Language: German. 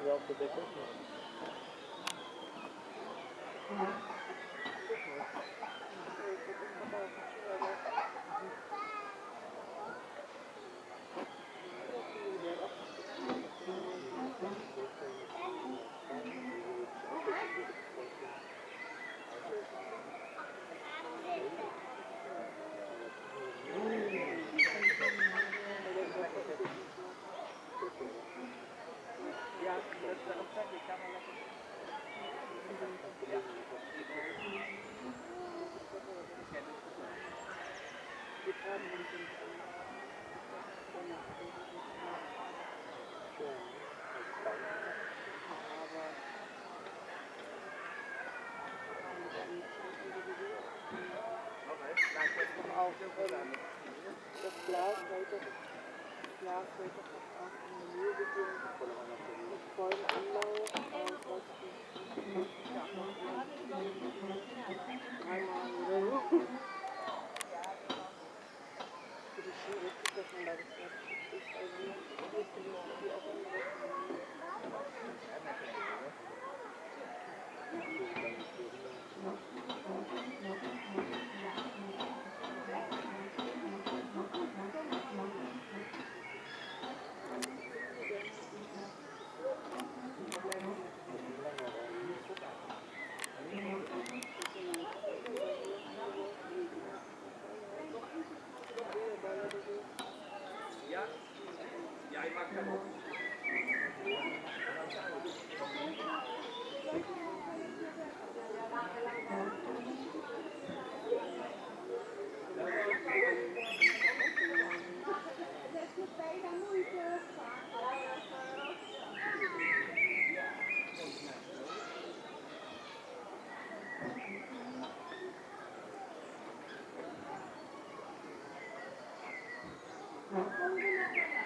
Ja, auf der Decke. Das Glas heute auch in die Mühe gegeben, mit vollem Anlauf, dreimal oder so. Für die Ski richtig, dass man da das Glas ist, also hier für die Ski auch immer das Ja, ich mag keinen. Ja.